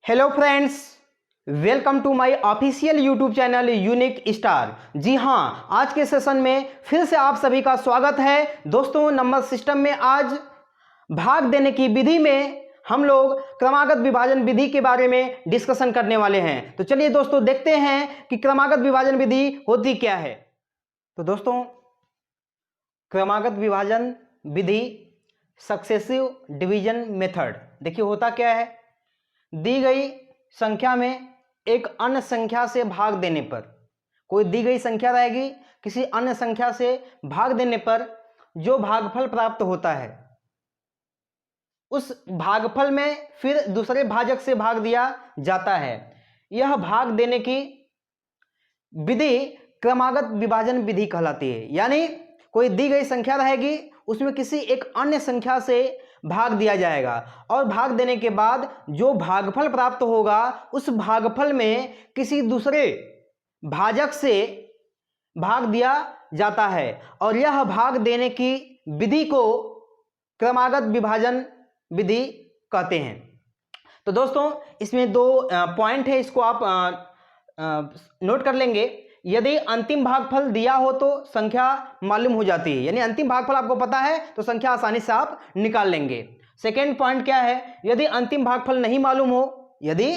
Hello friends, welcome to my official YouTube channel unique star. जी हाँ, आज के सेशन में फिर से आप सभी का स्वागत है। दोस्तों, नंबर सिस्टम में आज भाग देने की विधि में हम लोग क्रमागत विभाजन विधि के बारे में डिस्कशन करने वाले हैं। तो चलिए दोस्तों, देखते हैं कि क्रमागत विभाजन विधि होती क्या है। तो दोस्तों, क्रमागत विभाजन विधि सक्सेसिव डिवीजन मेथड, देखिए होता क्या है। दी गई संख्या में एक अन्य संख्या से भाग देने पर, कोई दी गई संख्या रहेगी, किसी अन्य संख्या से भाग देने पर जो भागफल प्राप्त होता है, उस भागफल में फिर दूसरे भाजक से भाग दिया जाता है। यह भाग देने की विधि क्रमागत विभाजन विधि कहलाती है। यानी कोई दी गई संख्या रहेगी, उसमें किसी एक अन्य संख्या से भाग दिया जाएगा और भाग देने के बाद जो भागफल प्राप्त होगा, उस भागफल में किसी दूसरे भाजक से भाग दिया जाता है और यह भाग देने की विधि को क्रमागत विभाजन विधि कहते हैं। तो दोस्तों, इसमें दो पॉइंट है, इसको आप नोट कर लेंगे। यदि अंतिम भागफल दिया हो तो संख्या मालूम हो जाती है, यानी अंतिम भागफल आपको पता है तो संख्या आसानी से आप निकाल लेंगे। सेकेंड पॉइंट क्या है, यदि अंतिम भागफल नहीं मालूम हो, यदि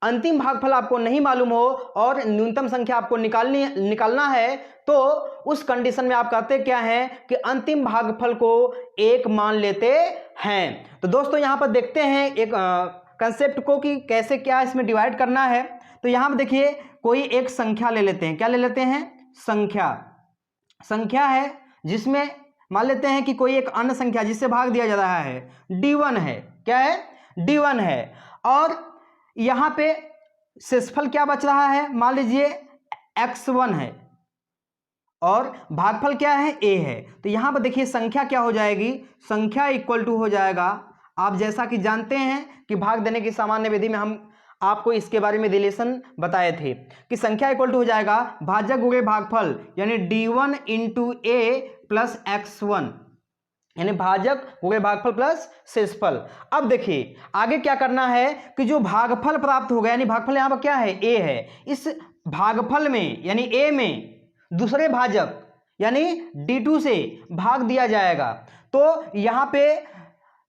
अंतिम भागफल आपको नहीं मालूम हो और न्यूनतम संख्या आपको निकालना है, तो उस कंडीशन में आप कहते क्या हैं कि अंतिम भागफल को एक मान लेते हैं। तो दोस्तों, यहां पर देखते हैं एक कंसेप्ट को कि कैसे क्या इसमें डिवाइड करना है। तो यहां पर देखिए, कोई एक संख्या ले लेते हैं। क्या ले लेते हैं? संख्या है जिसमें मान लेते हैं कि कोई एक अन्य संख्या जिससे भाग दिया जा रहा है D1 है। क्या है? D1 है। और यहां पे शेषफल क्या बच रहा है? मान लीजिए X1 है और भागफल क्या है? A है। तो यहां पर देखिए संख्या क्या हो जाएगी? संख्या इक्वल टू हो जाएगा, आप जैसा कि जानते हैं कि भाग देने की सामान्य विधि में हम आपको इसके बारे में रिलेशन बताए थे कि संख्या इक्वल टू हो जाएगा भाजक गुणे भागफल, यानी D1 into A plus X1, यानी भाजक गुणे भागफल प्लस शेषफल। अब देखिए आगे क्या करना है कि जो भागफल प्राप्त होगा, यानी भागफल यहां पर क्या है? A है। इस भागफल में यानी A में दूसरे भाजक यानी D2 से भाग दिया जाएगा। तो यहां पे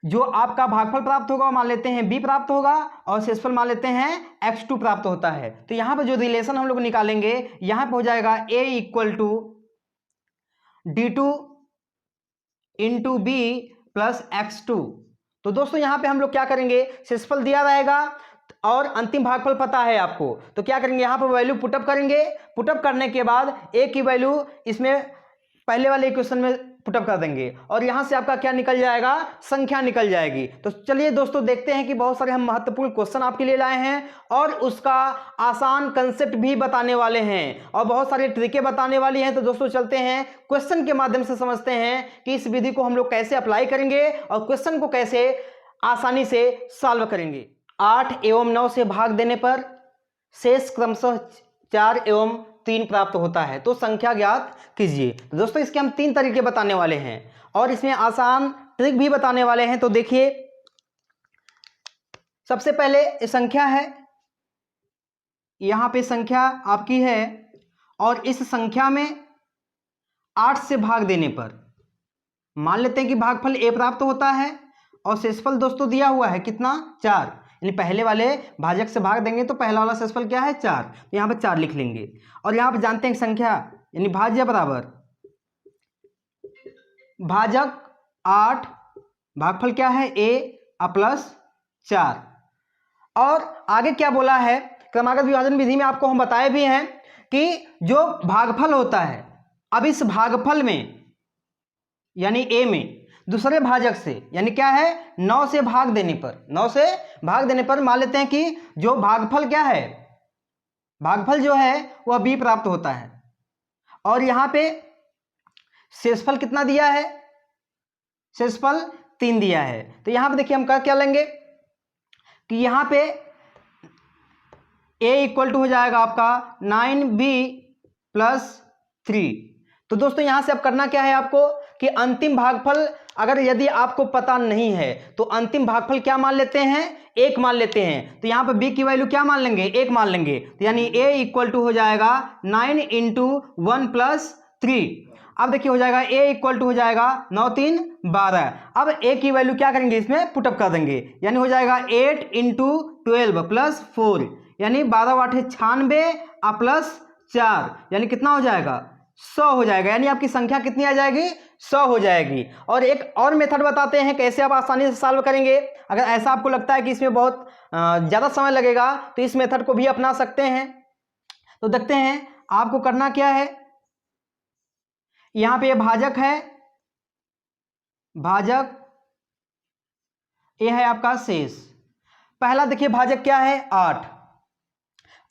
जो आपका भागफल प्राप्त होगा मान लेते हैं B प्राप्त होगा और शेषफल मान लेते हैं X2 प्राप्त होता है। तो यहां पर जो रिलेशन हम लोग निकालेंगे, यहां पर हो जाएगा A equal to D2 into B plus X2। तो दोस्तों, यहां पे हम लोग क्या करेंगे, शेषफल दिया रहेगा और अंतिम भागफल पता है आपको, तो क्या करेंगे, यहां पर वैल्यू पुटअप करेंगे। पुटअप करने के बाद A की वैल्यू इसमें पहले वाले इक्वेशन में पुटअप कर देंगे और यहां से आपका क्या निकल जाएगा? संख्या निकल जाएगी। तो चलिए दोस्तों, देखते हैं कि बहुत सारे हम महत्वपूर्ण क्वेश्चन आपके लिए लाए हैं और उसका आसान कंसेप्ट भी बताने वाले हैं और बहुत सारी ट्रिकें बताने वाली हैं। तो दोस्तों, चलते हैं क्वेश्चन के माध्यम से समझते हैं कि इस विधि को हम लोग कैसे अप्लाई करेंगे और क्वेश्चन को कैसे आसानी से सॉल्व करेंगे। 8 एवं 9 से भाग देने पर शेष क्रमशः 4 एवं 3 प्राप्त होता है, तो संख्या ज्ञात कीजिए। तो दोस्तों, इसके हम 3 तरीके बताने वाले हैं और इसमें आसान ट्रिक भी बताने वाले हैं। तो देखिए, सबसे पहले संख्या है, यहां पे संख्या आपकी है और इस संख्या में 8 से भाग देने पर मान लेते हैं कि भागफल A प्राप्त होता है और शेषफल दोस्तों दिया हुआ है कितना? 4, यानी पहले वाले भाजक से भाग देंगे तो पहला वाला शेषफल क्या है? 4। तो यहां पर 4 लिख लेंगे और यहां पर जानते हैं संख्या यानी भाज्य बराबर भाजक 8, भागफल क्या है? A plus 4। और आगे क्या बोला है, क्रमागत विभाजन विधि में आपको हम बताए भी हैं कि जो भागफल होता है, अब इस भागफल में यानी A में दूसरे भाजक से यानी क्या है? 9 से भाग देने पर, 9 से भाग देने पर मान लेते हैं कि जो भागफल क्या है, भागफल जो है वह B प्राप्त होता है और यहां पे शेषफल कितना दिया है? शेषफल 3 दिया है। तो यहां पे देखिए हम क्या लेंगे कि यहां पे A इक्वल टू हो जाएगा आपका 9B प्लस 3। तो दोस्तों, यहां से अब करना क्या है आपको कि अंतिम भागफल अगर यदि आपको पता नहीं है तो अंतिम भागफल क्या मान लेते हैं, 1 मान लेते हैं। तो यहाँ पर b की वैल्यू क्या मान लेंगे, 1 मान लेंगे। तो यानी a इक्वल टू हो जाएगा 9 × 1 + 3। अब देखिए हो जाएगा a इक्वल टू हो जाएगा 9 3 12। अब a की वैल्यू क्या करेंगे, इसमें पुटअप कर देंगे, यानी हो जाएगा 8 × 12 + 4, यानी 12 8 96 प्लस 4, यानी कितना हो जाएगा, 100 हो जाएगा। यानी आपकी संख्या कितनी आ जाएगी, 100 हो जाएगी। और एक और मेथड बताते हैं कैसे आप आसानी से सॉल्व करेंगे। अगर ऐसा आपको लगता है कि इसमें बहुत ज़्यादा समय लगेगा तो इस मेथड को भी अपना सकते हैं। तो देखते हैं आपको करना क्या है। यहां पे ये भाजक है, भाजक, ये है आपका शेष। पहला देखिए भाजक क्या है, 8।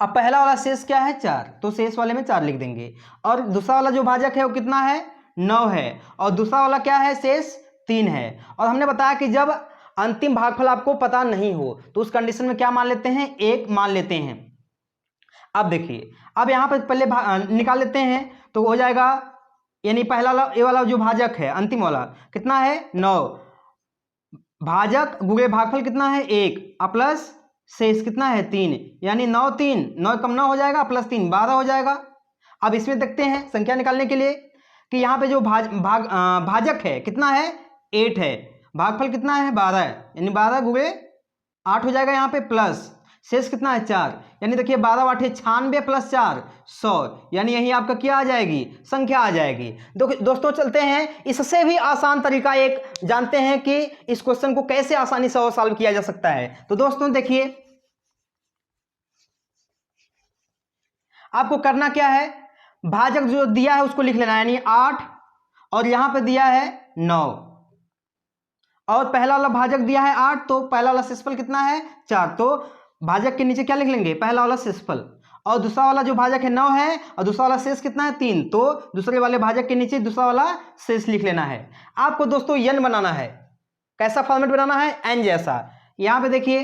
अब पहला वाला शेष क्या है, 4, तो शेष वाले में 4 लिख देंगे। और दूसरा वाला जो भाजक है वो कितना है, 9 है। और दूसरा वाला क्या है, शेष 3 है। और हमने बताया कि जब अंतिम भागफल आपको पता नहीं हो तो उस कंडीशन में क्या मान लेते हैं, 1 मान लेते हैं। अब देखिए, अब यहां पर पहले निकाल लेते हैं तो हो जाएगा, यानी पहला वाला ये वाला जो भाजक है अंतिम वाला कितना है, 9, भाजक गुणे भागफल कितना है, 1 प्लस शेष कितना है, 3, यानी 9 3 9 कम 9 हो जाएगा प्लस 3 12 हो जाएगा। अब इसमें देखते हैं संख्या निकालने के लिए कि यहाँ पे जो भाजक है कितना है, 8 है, भागफल कितना है, 12 है, यानी 12 गुणे 8 हो जाएगा यहाँ पे, प्लस शेष कितना है, 4, यानी देखिए 12 8 96 प्लस 4 100, यानी यही आपका क्या आ जाएगी, संख्या आ जाएगी। दोस्तों चलते हैं, इससे भी आसान तरीका एक जानते हैं कि इस क्वेश्चन को कैसे आसानी से और सॉल्व किया जा सकता है। तो दोस्तों देखिए आपको करना क्या है, भाजक जो दिया है उसको लिख लेना है, यानी 8 और यहां पे दिया है 9 और पहला वाला भाजक दिया है 8, तो पहला वाला शेषफल कितना है, 4, तो भाजक के नीचे क्या लिख लेंगे, पहला वाला शेषफल। और दूसरा वाला जो भाजक है 9 है और दूसरा वाला शेष कितना है, 3, तो दूसरे वाले भाजक के नीचे दूसरा वाला शेष लिख लेना है। आपको दोस्तों n बनाना है, कैसा फॉर्मेट बनाना है, n जैसा। यहां पे देखिए,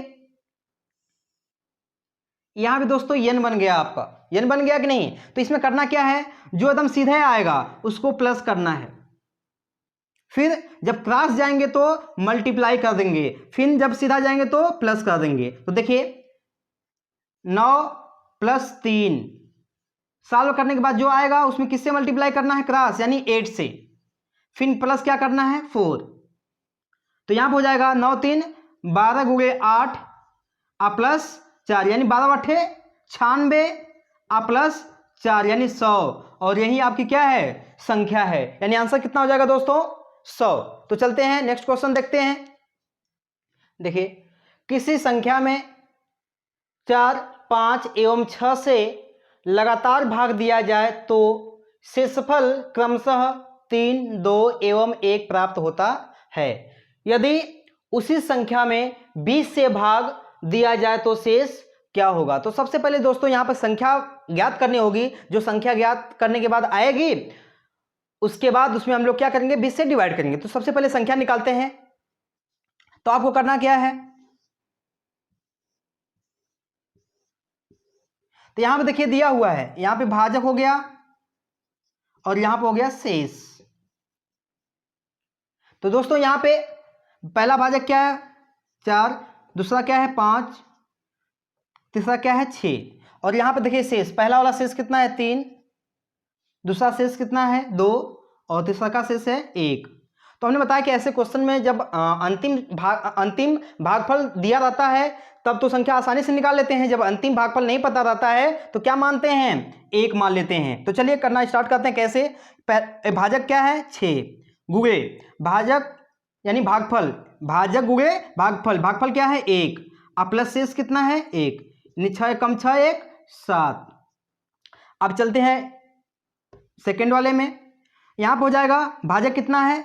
यहां पे दोस्तों n बन गया, आपका n बन गया कि नहीं। तो इसमें करना क्या है, जो एकदम सीधे आएगा उसको प्लस करना है, फिर जब क्रॉस जाएंगे तो मल्टीप्लाई कर देंगे, फिर जब सीधा जाएंगे तो प्लस कर देंगे। तो देखिए 9 + 3 सॉल्व करने के बाद जो आएगा उसमें किससे मल्टीप्लाई करना है, क्रॉस, यानी 8 से, फिर प्लस क्या करना है, 4। तो यहां पर हो जाएगा 9 3 12 गुणे 8 प्लस 4, यानी 12 8 96 प्लस 4, यानी 100। और यही आपकी क्या है, संख्या है, यानी आंसर कितना हो जाएगा दोस्तों, 100। तो चलते हैं नेक्स्ट क्वेश्चन देखते हैं। देखिए किसी संख्या में 4 5 एवं 6 से लगातार भाग दिया जाए तो शेषफल क्रमशः 3 2 एवं 1 प्राप्त होता है। यदि उसी संख्या में 20 से भाग दिया जाए तो शेष क्या होगा। तो सबसे पहले दोस्तों यहां पर संख्या ज्ञात करनी होगी, जो संख्या ज्ञात करने के बाद आएगी उसके बाद उसमें हम लोग क्या करेंगे, 20 से डिवाइड करेंगे। तो सबसे पहले संख्या निकालते हैं। तो आपको करना क्या है, तो यहां पे देखिए दिया हुआ है, यहां पे भाजक हो गया और यहां पे हो गया शेष। तो दोस्तों यहां पे पहला भाजक क्या है, 4, दूसरा क्या है 5, तीसरा क्या है 6, और यहां पे देखिए शेष, पहला वाला शेष कितना है 3, दूसरा शेष कितना है 2 और तीसरा का शेष है 1। तो हमने बताया कि ऐसे क्वेश्चन में जब अंतिम भागफल दिया रहता है तब तो संख्या आसानी से निकाल लेते हैं, जब अंतिम भागफल नहीं पता रहता है तो क्या मानते हैं, 1 मान लेते हैं। तो चलिए करना स्टार्ट करते हैं। कैसे, भाजक क्या है 6 गुणे भाजक यानी भागफल, भाजक गुणे भागफल, भागफल क्या है 1 प्लस शेष कितना है 1, 6 कम 6 1 7। अब चलते हैं सेकेंड वाले में, यहां पर हो जाएगा भाजक कितना है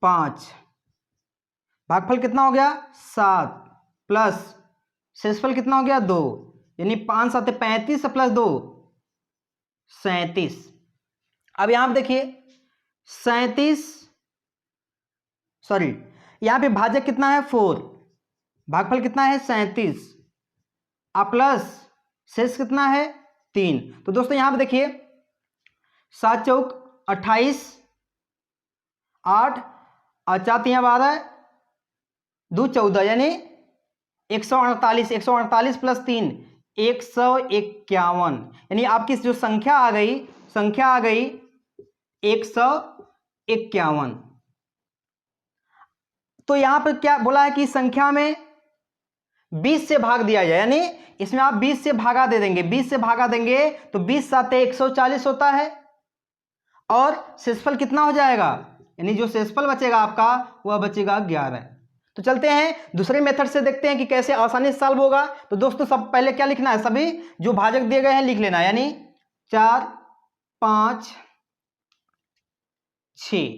5, भागफल कितना हो गया 7 प्लस शेषफल कितना हो गया 2, यानी 5 7 35 प्लस 2 37। अब यहां पर देखिए 37, सॉरी यहां पे भाजक कितना है 4, भागफल कितना है 37 प्लस शेष कितना है 3। तो दोस्तों यहां पे देखिए 7 चौक 28 8 और 4 3 12 2 14 यानी 148, 148 प्लस 3 151, यानी आपकी जो संख्या आ गई 151। तो यहां पर क्या बोला है कि संख्या में 20 से भाग दिया जाए, यानी इसमें आप 20 से भागा दे देंगे, 20 से भागा देंगे तो 20 साते 140 होता है और शेषफल कितना हो जाएगा, यानी जो शेषफल बचेगा आपका वह बचेगा 11। तो चलते हैं दूसरे मेथड से, देखते हैं कि कैसे आसानी से सॉल्व होगा। तो दोस्तों सब पहले क्या लिखना है, सभी जो भाजक दिए गए हैं लिख लेना है, यानी 4 5 6,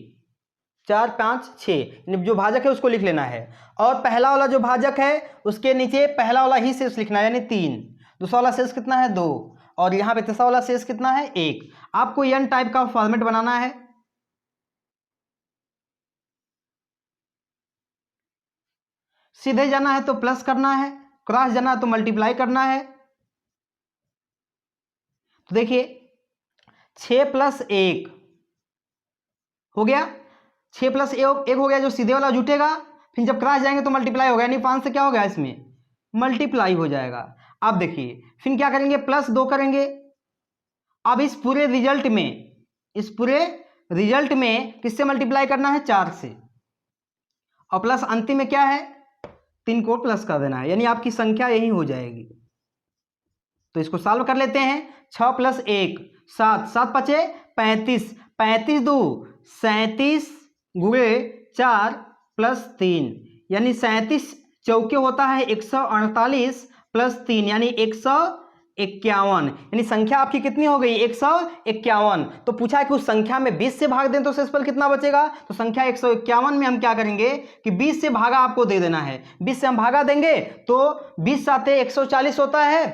4 5 6 जो भाजक है उसको लिख लेना है। और पहला वाला जो भाजक है उसके नीचे पहला वाला ही शेष लिखना है, यानी 3। दूसरा वाला शेष कितना है 2, और यहाँ पे तीसरा वाला शेष कितना है 1। आपको एन टाइप का फॉर्मेट बनाना है। सीधे जाना है तो प्लस करना है, क्रॉस जाना है तो मल्टीप्लाई करना है। तो देखिए 6 + 1 हो गया, 6 + 1 हो गया, जो सीधे वाला जुटेगा, फिर जब क्रॉस जाएंगे तो मल्टीप्लाई होगा, यानी 5 से क्या हो गया इसमें मल्टीप्लाई हो जाएगा। अब देखिए फिर क्या करेंगे, +2 करेंगे। अब इस पूरे रिजल्ट में किससे मल्टीप्लाई करना है, 4 से, और प्लस अंतिम में क्या है 3 को प्लस कर देना है, यानी आपकी संख्या यही हो जाएगी। तो इसको सॉल्व कर लेते हैं। 6 + 1 7, 7 × 5 = 35, 35 × 2 37 × 4 + 3, यानी 37 चौके होता है 148 + 3 यानी 151, यानी संख्या आपकी कितनी हो गई 151। तो पूछा है कि उस संख्या में 20 से भाग दें तो शेषफल कितना बचेगा, तो संख्या 151 में हम क्या करेंगे कि 20 से भागा आपको दे देना है। 20 से हम भागा देंगे तो 20 साते 140 होता है,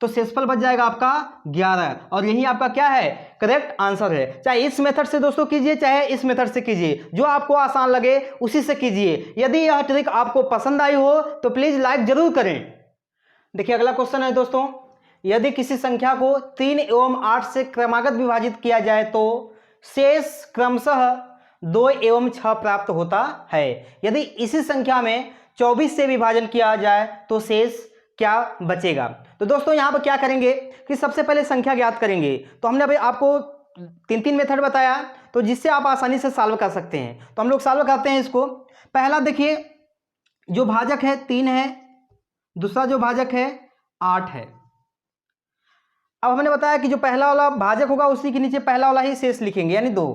तो शेषफल बच जाएगा आपका 11, और यही आपका क्या है करेक्ट आंसर है। चाहे इस मेथड से दोस्तों कीजिए, चाहे इस मेथड से कीजिए, जो आपको आसान लगे उसी से कीजिए। यदि यह ट्रिक आपको पसंद आई हो तो प्लीज लाइक जरूर करें। देखिए अगला क्वेश्चन है दोस्तों, यदि किसी संख्या को 3 एवं 8 से क्रमागत विभाजित किया जाए तो शेष क्रमशः 2 एवं 6 प्राप्त होता है। यदि इसी संख्या में 24 से विभाजन किया जाए तो शेष क्या बचेगा। तो दोस्तों यहां पर क्या करेंगे कि सबसे पहले संख्या ज्ञात करेंगे। तो हमने अभी आपको 3 मेथड बताया, तो जिससे आप आसानी से सॉल्व कर सकते हैं। तो हम लोग सॉल्व करते हैं इसको। पहला देखिए जो भाजक है 3 है, दूसरा जो भाजक है 8 है। अब हमने बताया कि जो पहला वाला भाजक होगा उसी के नीचे पहला वाला ही शेष लिखेंगे, यानी 2,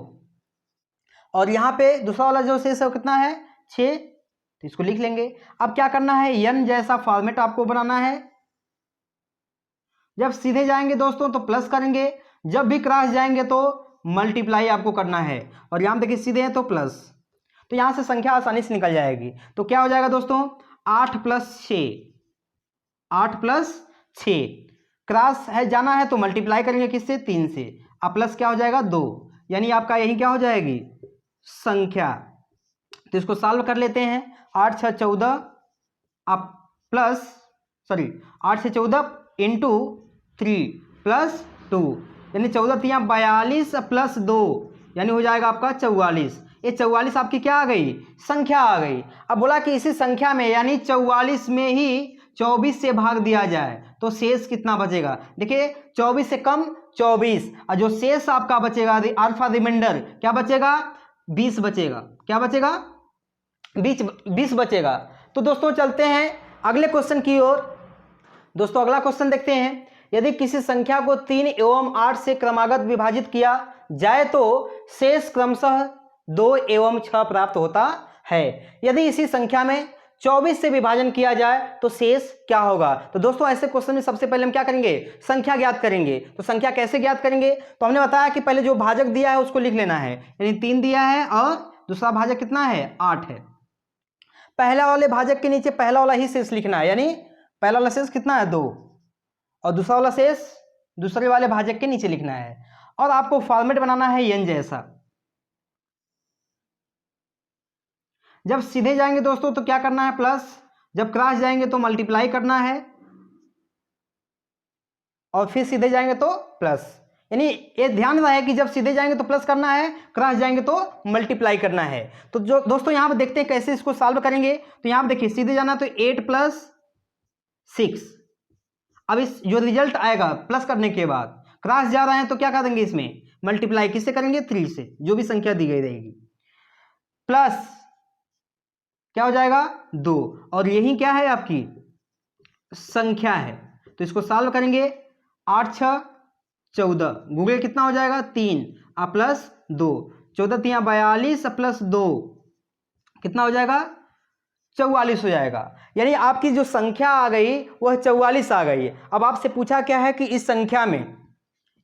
और यहाँ पे दूसरा वाला जो शेष है कितना है 6, तो इसको लिख लेंगे। अब क्या करना है, n जैसा फॉर्मेट आपको बनाना है। जब सीधे जाएंगे दोस्तों तो प्लस करेंगे, जब भी क्रॉस जाएंगे तो मल्टीप्लाई आपको करना है, और यहाँ देखिए सीधे हैं तो प्लस, तो यहाँ से संख्या आसानी से निकल जाएगी। तो क्या हो जाएगा दोस्तों 8 + 6, 8 + 6, क्रॉस है जाना है तो मल्टीप्लाई करेंगे किससे 3 से, अब प्लस क्या हो जाएगा 2, यानी आपका यही क्या हो जाएगी संख्या। तो इसको सॉल्व कर लेते हैं। 8 × 6 = 14, अब प्लस 8 से 14 इंटू 3 + 2, यानी 14 × 3 = 42 + 2, यानी हो जाएगा आपका 44। ये 44 आपकी क्या आ गई संख्या आ गई। अब बोला कि इसी संख्या में यानी 44 में ही 24 से भाग दिया जाए तो शेष कितना बचेगा। देखिए 24 से कम 24, और जो शेष आपका बचेगा अल्फा रिमाइंडर क्या बचेगा 20 बचेगा। क्या बचेगा 20 बचेगा। तो दोस्तों चलते हैं अगले क्वेश्चन की ओर। दोस्तों अगला क्वेश्चन देखते हैं, यदि किसी संख्या को 3 एवं 8 से क्रमागत विभाजित किया जाए तो शेष क्रमशः 2 एवं 6 प्राप्त होता है। यदि इसी संख्या में 24 से विभाजन किया जाए तो शेष क्या होगा। तो दोस्तों ऐसे क्वेश्चन में सबसे पहले हम क्या करेंगे संख्या ज्ञात करेंगे। तो संख्या कैसे ज्ञात करेंगे, तो हमने बताया कि पहले जो भाजक दिया है उसको लिख लेना है, यानी 3 दिया है और दूसरा भाजक कितना है 8 है। पहला वाले भाजक के नीचे पहला वाला ही शेष लिखना है, यानी पहला वाला शेष कितना है 2, और दूसरा वाला शेष दूसरे वाले भाजक के नीचे लिखना है। और आपको फॉर्मेट बनाना है n जैसा। जब सीधे जाएंगे दोस्तों तो क्या करना है प्लस, जब क्रॉस जाएंगे तो मल्टीप्लाई करना है, और फिर सीधे जाएंगे तो प्लस, यानी ये ध्यान रहे कि जब सीधे जाएंगे तो प्लस करना है, क्रॉस जाएंगे तो मल्टीप्लाई करना है। तो जो दोस्तों यहाँ पर देखते हैं कैसे इसको सॉल्व करेंगे। तो यहाँ पर देखिए सीधे जाना तो 8 + 6। अब इस जो रिजल्ट आएगा प्लस करने के बाद क्रॉस जा रहे हैं तो क्या कर देंगे, इसमें मल्टीप्लाई किससे करेंगे, 3 से, जो भी संख्या दी गई रहेगी, प्लस क्या हो जाएगा 2, और यही क्या है आपकी संख्या है। तो इसको सॉल्व करेंगे 8 × 6 = 14, गूगल कितना हो जाएगा 3 प्लस 2, 14 × 3 = 42 प्लस 2 कितना हो जाएगा 44 हो जाएगा। यानी आपकी जो संख्या आ गई वह 44 आ गई। अब आपसे पूछा क्या है कि इस संख्या में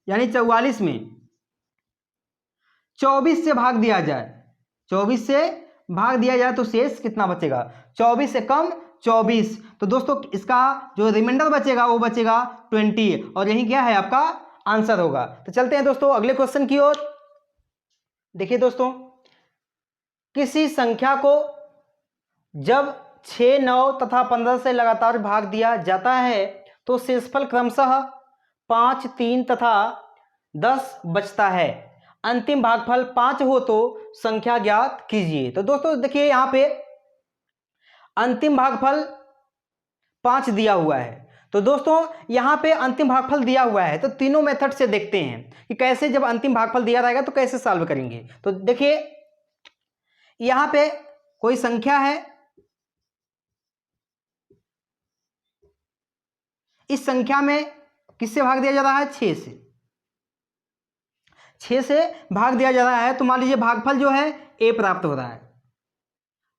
यानी 44 में 24 से भाग दिया जाए, 24 से भाग दिया जाए तो शेष कितना बचेगा, 24 से कम 24। तो दोस्तों इसका जो रिमाइंडर बचेगा वो बचेगा 20, और यही क्या है आपका आंसर होगा। तो चलते हैं दोस्तों अगले क्वेश्चन की ओर। देखिए दोस्तों, किसी संख्या को जब 6, 9 तथा 15 से लगातार भाग दिया जाता है तो शेषफल क्रमशः 5, 3 तथा 10 बचता है। अंतिम भागफल 5 हो तो संख्या ज्ञात कीजिए। तो दोस्तों देखिए यहाँ पे अंतिम भागफल 5 दिया हुआ है। तो दोस्तों यहाँ पे अंतिम भागफल दिया हुआ है, तो तीनों मेथड से देखते हैं कि कैसे जब अंतिम भागफल दिया रहेगा तो कैसे सॉल्व करेंगे। तो देखिए यहाँ पे कोई संख्या है, इस संख्या में किससे भाग दिया जा रहा है, 6 से, 6 से भाग दिया जा रहा है। तो मान लीजिए भागफल जो है a प्राप्त हो रहा है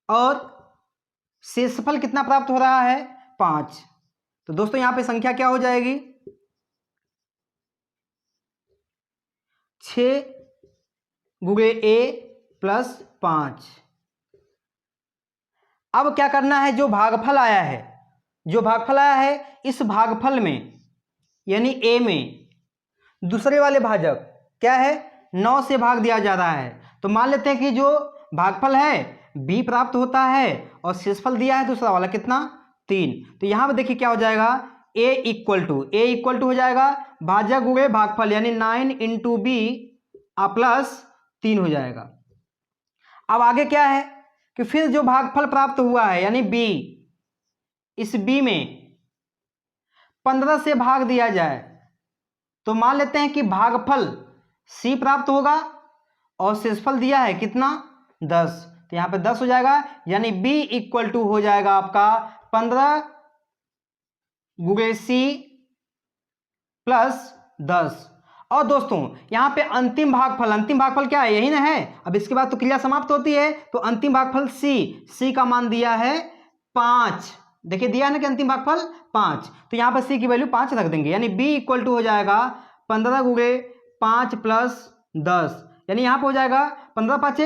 और शेषफल कितना प्राप्त हो रहा है 5। तो दोस्तों यहां पे संख्या क्या हो जाएगी, 6 × a + 5। अब क्या करना है, जो भागफल आया है, जो भागफल आया है इस भागफल में यानी a में दूसरे वाले भाजक क्या है 9 से भाग दिया जा रहा है। तो मान लेते हैं कि जो भागफल है b प्राप्त होता है और शेषफल दिया है दूसरा वाला कितना 3। तो यहां पर देखिए क्या हो जाएगा, a इक्वल टू हो जाएगा भाजक गुणे भागफल यानी 9 × b प्लस 3 हो जाएगा। अब आगे क्या है कि फिर जो भागफल प्राप्त हुआ है यानी b, इस b में 15 से भाग दिया जाए तो मान लेते हैं कि भागफल c प्राप्त होगा और शेषफल दिया है कितना 10। तो यहाँ पे 10 हो जाएगा, यानी b इक्वल टू हो जाएगा आपका 15 × c + 10। और दोस्तों यहाँ पे अंतिम भागफल क्या है, यही ना है। अब इसके बाद तो क्रिया समाप्त होती है, तो अंतिम भागफल c का मान दिया है 5। देखिए दिया है ना कि अंतिम भागफल 5, तो यहाँ पर c की वैल्यू 5 रख देंगे, यानी b इक्वल टू हो जाएगा 15 × 5 + 10, यानी यहाँ पर हो जाएगा 15 × 5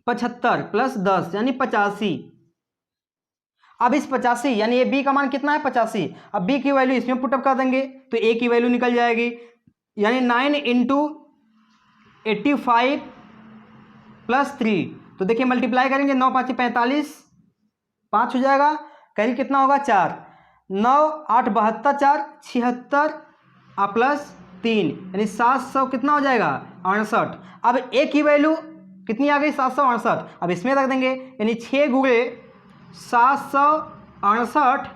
= 75 + 10 यानी 85। अब इस 85 यानी ये b का मान कितना है 85, अब b की वैल्यू इसमें पुटअप कर देंगे तो a की वैल्यू निकल जाएगी, यानी 9 × 85 + 3। तो देखिए मल्टीप्लाई करेंगे 9 × 5 = 45, 5 हो जाएगा, कैरी कितना होगा 4, 9 8 72 4 76 प्लस 3 यानी 700 कितना हो जाएगा 68। अब a की वैल्यू कितनी आ गई 768, अब इसमें रख देंगे यानी 6 × 768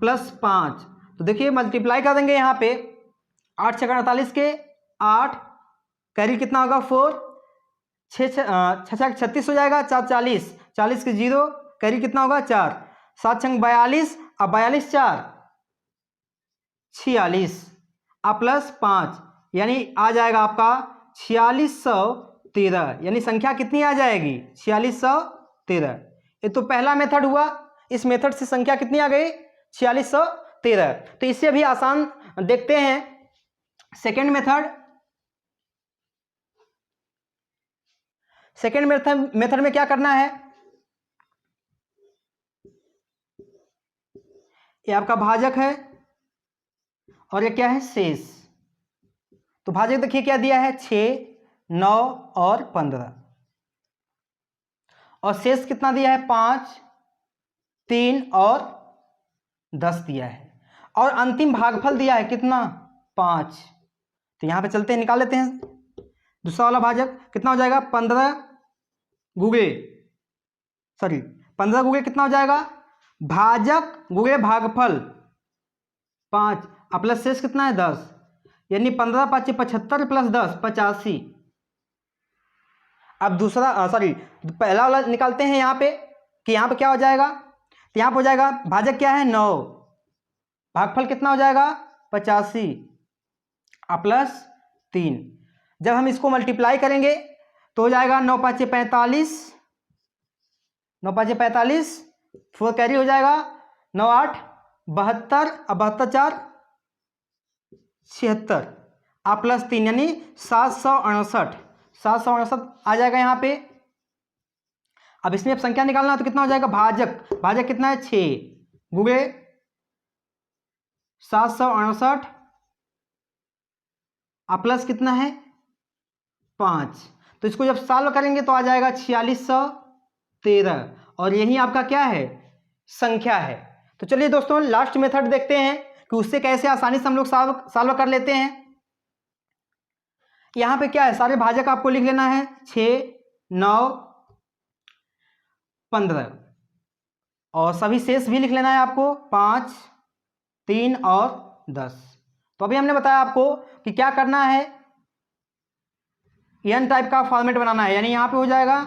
+ 5। तो देखिए मल्टीप्लाई कर देंगे यहाँ पे 8 × 6 = 48 के 8, कैरी कितना होगा 4, 6 × 36 हो जाएगा, 4 40, 40 के 0, कैरी कितना होगा 4, 7 × 42, अब 42 4 46 प्लस 5 यानी आ जाएगा आपका 4613, यानी संख्या कितनी आ जाएगी 4613। ये तो पहला मेथड हुआ, इस मेथड से संख्या कितनी आ गई 4613। तो इससे भी आसान देखते हैं सेकेंड मेथड। सेकेंड मेथड में क्या करना है, ये आपका भाजक है और ये क्या है शेष। तो भाजक देखिए क्या दिया है 6, 9 और 15, और शेष कितना दिया है 5, 3 और 10 दिया है, और अंतिम भागफल दिया है कितना 5। तो यहाँ पे चलते हैं, निकाल लेते हैं दूसरा वाला भाजक। कितना हो जाएगा 15 गुगे, सॉरी 15 गुगे कितना हो जाएगा, भाजक गुगे भागफल 5 और प्लस शेष कितना है 10, यानी 15 5 75 प्लस 10 85। अब दूसरा सॉरी पहला वाला निकालते हैं यहाँ पे कि यहाँ पे क्या हो जाएगा, तो यहाँ पे हो जाएगा भाजक क्या है 9, भागफल कितना हो जाएगा 85 और प्लस 3। जब हम इसको मल्टीप्लाई करेंगे तो हो जाएगा 9 5 45, 9 5 45, 4 कैरी हो जाएगा, 9 8 72 और 72 4 76 और प्लस 3 यानी 768 आ जाएगा यहाँ पे। अब इसमें अब संख्या निकालना तो कितना हो जाएगा, भाजक, भाजक कितना है 6 गुगे 768 और प्लस कितना है 5। तो इसको जब सॉल्व करेंगे तो आ जाएगा 4613 और यही आपका क्या है संख्या है। तो चलिए दोस्तों लास्ट मेथड देखते हैं कि उससे कैसे आसानी से हम लोग सॉल्व कर लेते हैं। यहाँ पे क्या है, सारे भाजक आपको लिख लेना है 6 9 15 और सभी शेष भी लिख लेना है आपको 5 3 और 10। तो अभी हमने बताया आपको कि क्या करना है, एन टाइप का फॉर्मेट बनाना है, यानी यहाँ पे हो जाएगा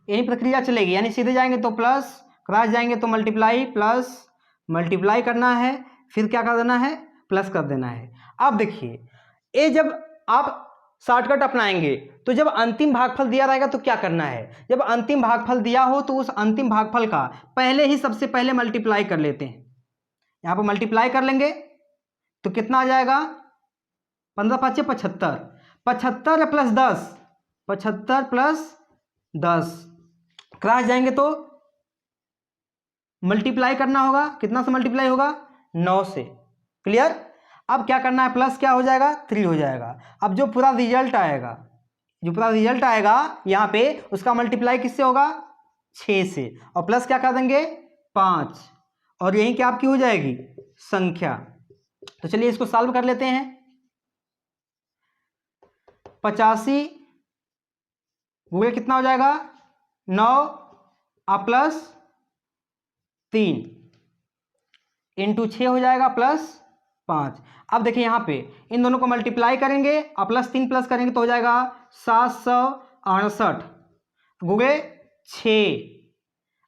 यही प्रक्रिया चलेगी, यानी सीधे जाएंगे तो प्लस, क्रॉस जाएंगे तो मल्टीप्लाई, प्लस मल्टीप्लाई करना है, फिर क्या कर देना है प्लस कर देना है। अब देखिए ये जब आप शॉर्टकट अपनाएंगे तो जब अंतिम भागफल दिया रहेगा तो क्या करना है, जब अंतिम भागफल दिया हो तो उस अंतिम भागफल का पहले ही सबसे पहले मल्टीप्लाई कर लेते हैं। यहाँ पर मल्टीप्लाई कर लेंगे तो कितना आ जाएगा 15 5 75, 75 प्लस 10, 75 प्लस 10, क्रॉस जाएंगे तो मल्टीप्लाई करना होगा, कितना से मल्टीप्लाई होगा 9 से, क्लियर। अब क्या करना है, प्लस क्या हो जाएगा 3 हो जाएगा। अब जो पूरा रिजल्ट आएगा, जो पूरा रिजल्ट आएगा यहाँ पे उसका मल्टीप्लाई किससे होगा 6 से, और प्लस क्या कर देंगे 5 और यही क्या आपकी हो जाएगी संख्या। तो चलिए इसको सॉल्व कर लेते हैं। 85 गुणे कितना हो जाएगा 9 और प्लस 3 इंटू 6 हो जाएगा प्लस 5। अब देखिए यहाँ पे इन दोनों को मल्टीप्लाई करेंगे और प्लस 3 प्लस करेंगे तो हो जाएगा 768 गुणे 6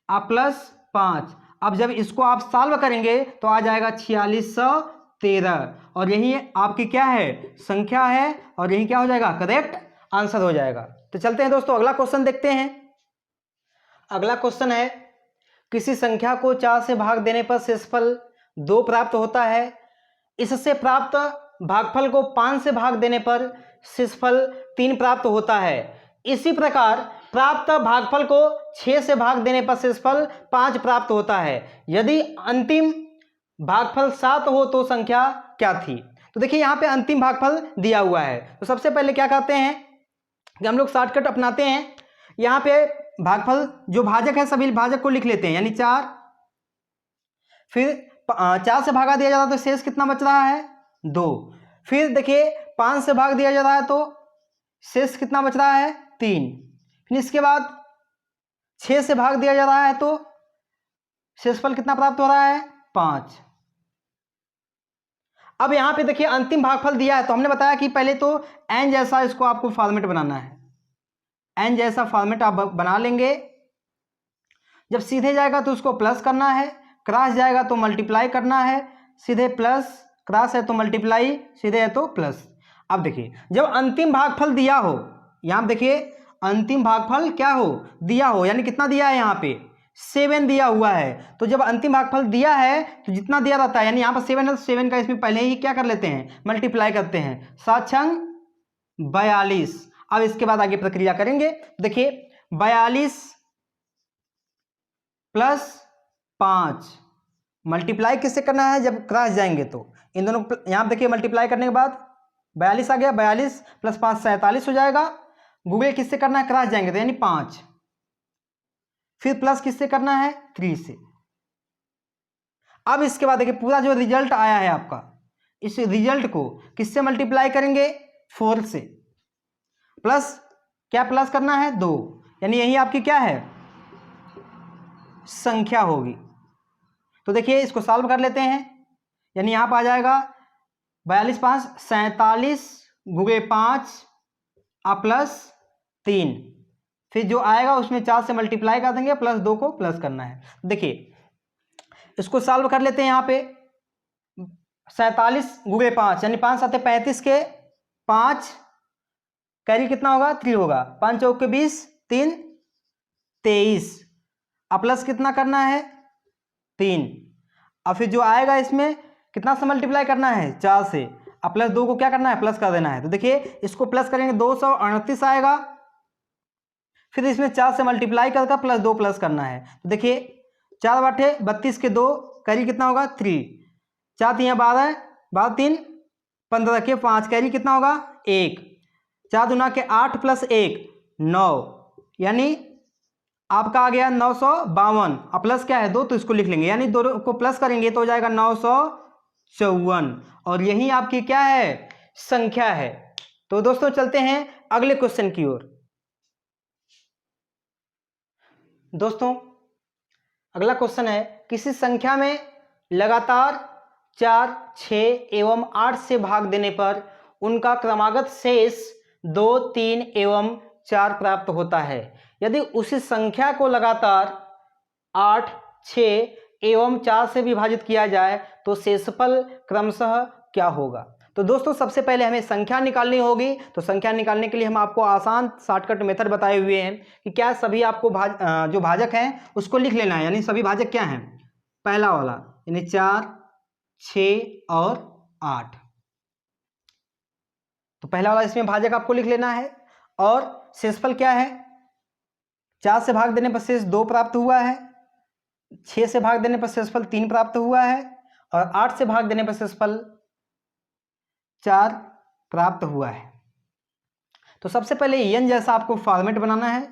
और प्लस 5। अब जब इसको आप सॉल्व करेंगे तो आ जाएगा 4613 और यही आपकी क्या है संख्या है और यही क्या हो जाएगा करेक्ट आंसर हो जाएगा। तो चलते हैं दोस्तों अगला क्वेश्चन देखते हैं। अगला क्वेश्चन है किसी संख्या को 4 से भाग देने पर शेषफल 2 प्राप्त होता है, इससे प्राप्त भागफल को 5 से भाग देने पर शेषफल 3 प्राप्त होता है। इसी प्रकार प्राप्त भागफल को 6 से भाग देने पर शेषफल 5 प्राप्त होता है। यदि अंतिम भागफल 7 हो तो संख्या क्या थी। तो देखिए यहाँ पे अंतिम भागफल दिया हुआ है, तो सबसे पहले क्या करते हैं कि हम लोग शॉर्टकट अपनाते हैं। यहाँ पे भागफल जो भाजक है सभी भाजक को लिख लेते हैं, यानी 4, फिर 4 से भागा दिया जाता है तो शेष कितना बच रहा है 2, फिर देखिए 5 से भाग दिया जा रहा है तो शेष कितना बच रहा है 3, फिर इसके बाद 6 से भाग दिया जा रहा है तो शेषफल कितना प्राप्त हो रहा है 5। अब यहाँ पे देखिए अंतिम भागफल दिया है तो हमने बताया कि पहले तो एन जैसा इसको आपको फॉर्मेट बनाना है, एन जैसा फॉर्मेट आप बना लेंगे। जब सीधे जाएगा तो उसको प्लस करना है, क्रॉस जाएगा तो मल्टीप्लाई करना है, सीधे प्लस, क्रॉस है तो मल्टीप्लाई, सीधे है तो प्लस। अब देखिए जब अंतिम भागफल दिया हो, यहाँ देखिए अंतिम भागफल क्या हो दिया हो, यानी कितना दिया है यहाँ पे 7 दिया हुआ है। तो जब अंतिम भागफल दिया है तो जितना दिया रहता है, यानी यहाँ पर 7 है तो 7 का इसमें पहले ही क्या कर लेते हैं मल्टीप्लाई करते हैं, 7 छंग 42। अब इसके बाद आगे प्रक्रिया करेंगे। देखिए 42 प्लस 5 मल्टीप्लाई किससे करना है जब क्रॉस जाएंगे तो इन दोनों यहाँ देखिए मल्टीप्लाई करने के बाद 42 आ गया, 42 प्लस 5 47 हो जाएगा। गूगल किससे करना है क्रॉस जाएंगे तो यानी 5, फिर प्लस किससे करना है 3 से। अब इसके बाद देखिए पूरा जो रिजल्ट आया है आपका इस रिजल्ट को किससे मल्टीप्लाई करेंगे, 4 से, प्लस क्या प्लस करना है, 2, यानी यही आपकी क्या है, संख्या होगी। तो देखिए इसको सॉल्व कर लेते हैं, यानी यहाँ पर आ जाएगा 42 5 47 गुणे 5 प्लस 3, फिर जो आएगा उसमें 4 से मल्टीप्लाई कर देंगे, प्लस 2 को प्लस करना है। देखिए इसको सॉल्व कर लेते हैं, यहाँ पे 47 गुणे 5 यानी 5 7 35 के 5, कैरी कितना होगा, 3 होगा, 5 चौक के 20, 3 23, अब प्लस कितना करना है, 3, और फिर जो आएगा इसमें कितना से मल्टीप्लाई करना है, 4 से, अब प्लस 2 को क्या करना है, प्लस कर देना है। तो देखिए इसको प्लस करेंगे 238 आएगा, फिर इसमें 4 से मल्टीप्लाई करके प्लस 2 प्लस करना है। तो देखिए 4 बाटे 32 के 2, कैरी कितना होगा, 3, 4 3 12, 12 3 15 के 5, कैरी कितना होगा, 1, 4 दूना के 8 प्लस 1 9, यानी आपका आ गया 952, अब प्लस क्या है 2, तो इसको लिख लेंगे, यानी 2 को प्लस करेंगे तो हो जाएगा 954, और यही आपकी क्या है, संख्या है। तो दोस्तों चलते हैं अगले क्वेश्चन की ओर। दोस्तों अगला क्वेश्चन है, किसी संख्या में लगातार 4 6 एवं 8 से भाग देने पर उनका क्रमागत शेष 2 3 एवं 4 प्राप्त होता है। यदि उसी संख्या को लगातार 8 6 एवं 4 से विभाजित किया जाए तो शेषफल क्रमशः क्या होगा। तो दोस्तों सबसे पहले हमें संख्या निकालनी होगी। तो संख्या निकालने के लिए हम आपको आसान शॉर्टकट मेथड बताए हुए हैं कि क्या सभी आपको जो भाजक हैं उसको लिख लेना है, यानी सभी भाजक क्या हैं, पहला वाला यानी 4 6 और 8। तो पहला वाला इसमें भाजक आपको लिख लेना है, और शेषफल क्या है, 4 से भाग देने पर शेष 2 प्राप्त हुआ है, 6 से भाग देने पर शेषफल 3 प्राप्त हुआ है, और 8 से भाग देने पर शेषफल 4 प्राप्त हुआ है। तो सबसे पहले n जैसा आपको फॉर्मेट बनाना है,